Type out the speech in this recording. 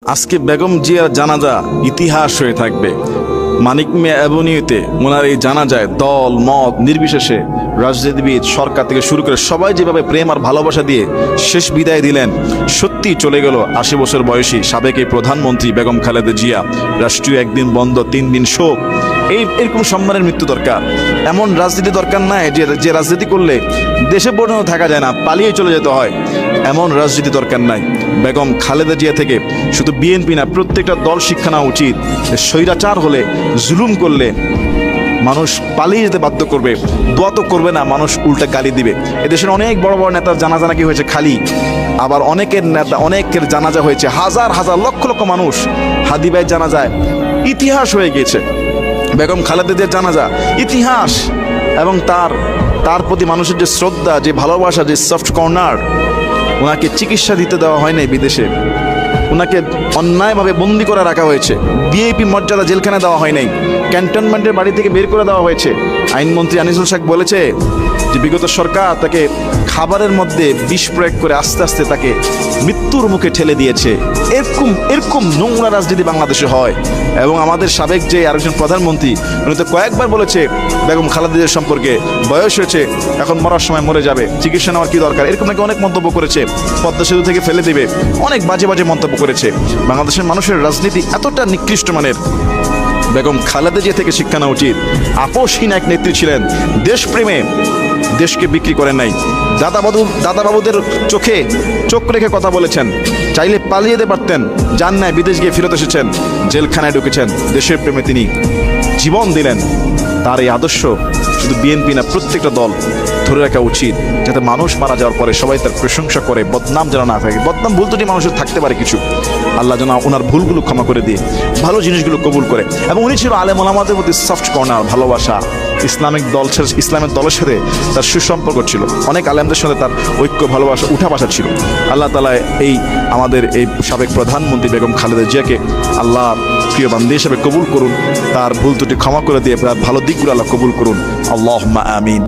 আজকে বেগম জিয়ার জানাজা ইতিহাস হয়ে থাকবে। মানিক মিয়া অ্যাভিনিউতে ওনার এই জানাজায় দল মত নির্বিশেষে রাজনীতিবিদ সরকার থেকে শুরু করে সবাই যেভাবে প্রেম আর ভালোবাসা দিয়ে শেষ বিদায় দিলেন, সত্যি চলে গেল ৮০ বছর বয়সী সাবেক এই প্রধানমন্ত্রী বেগম খালেদা জিয়া। রাষ্ট্রীয় একদিন বন্ধ, ৩ দিন শোক। এরকম সম্মানের মৃত্যু দরকার। এমন রাজনীতি দরকার নাই যে রাজনীতি করলে দেশে পর্যন্ত থাকা যায় না, পালিয়ে চলে যেতে হয়। এমন রাজনীতি দরকার নাই। বেগম খালেদা জিয়া থেকে শুধু বিএনপি না, প্রত্যেকটা দল শিক্ষা নেওয়া উচিত। স্বৈরাচার হলে, জুলুম করলে মানুষ পালিয়ে যেতে বাধ্য করবে, দোয়া তো করবে না, মানুষ উল্টা গালি দিবে। এদেশের অনেক বড় বড় নেতার জানাজা নাকি হয়েছে খালি, আবার অনেকের জানাজা হয়েছে হাজার হাজার লক্ষ লক্ষ মানুষ। হাদি ভাইয়ের জানাজায় ইতিহাস হয়ে গিয়েছে। বেগম খালেদা জিয়ার জানাজা ইতিহাস। এবং তার প্রতি মানুষের যে শ্রদ্ধা, যে ভালোবাসা, যে সফট কর্নার, ওনাকে চিকিৎসা দিতে দেওয়া হয় নাই বিদেশে, ওনাকে অন্যায়ভাবে বন্দি করে রাখা হয়েছে, ভিআইপি মর্যাদা জেলখানে দেওয়া হয় নাই, ক্যান্টনমেন্টের বাড়ি থেকে বের করে দেওয়া হয়েছে। আইনমন্ত্রী আনিসুল শেখ বলেছে যে বিগত সরকার তাকে খাবারের মধ্যে বিষ প্রয়োগ করে আস্তে আস্তে তাকে মৃত্যুর মুখে ঠেলে দিয়েছে। এরকম নোংরা রাজনীতি বাংলাদেশে হয়। এবং আমাদের সাবেক যে আরেকজন প্রধানমন্ত্রী, উনি তো কয়েকবার বলেছে বেগম খালেদা জিয়ার সম্পর্কে, বয়স হয়েছে, এখন মরার সময় মরে যাবে, চিকিৎসা নেওয়ার কি দরকার, এরকম নাকি অনেক মন্তব্য করেছে। পদ্মা সেতু থেকে ফেলে দেবে, অনেক বাজে বাজে মন্তব্য করেছে। বাংলাদেশের মানুষের রাজনীতি এতটা নিকৃষ্ট মানের। বেগম খালেদা জিয়া থেকে শিক্ষা নেওয়া উচিত। আপোষহীন এক নেত্রী ছিলেন, দেশপ্রেমে দেশকে বিক্রি করেন নাই। দাদাবাবুদের চোখে চোখ রেখে কথা বলেছেন, চাইলে পালিয়ে যেতে পারতেন, যান নাই, বিদেশ গিয়ে ফেরত এসেছেন, জেলখানায় ঢুকেছেন। দেশের প্রেমে তিনি জীবন দিলেন। তার এই আদর্শ শুধু বিএনপি না, প্রত্যেকটা দল ধরে রাখা উচিত, যাতে মানুষ মারা যাওয়ার পরে সবাই তার প্রশংসা করে, বদনাম যেন না থাকে। বদনাম ভুল ত্রুটি মানুষের থাকতে পারে কিছু, আল্লাহ যেন ওনার ভুলগুলো ক্ষমা করে দিয়ে ভালো জিনিসগুলো কবুল করে। এবং উনি ছিল আলেম ওলামাদের প্রতি সফট কর্নার, ভালোবাসা। ইসলামের দলের সাথে তার সুসম্পর্ক ছিল, অনেক আলেমদের সাথে তার ঐক্য, ভালোবাসা, উঠা বসা ছিল। আল্লাহ তাআলা আমাদের এই সাবেক প্রধানমন্ত্রী বেগম খালেদা জিয়াকে আল্লাহ প্রিয় বান্দী হিসেবে কবুল করুন, তার ভুল ত্রুটি ক্ষমা করে দিয়ে তার ভালো দিকগুলো আল্লাহ কবুল করুন। আল্লাহুম্মা আমিন।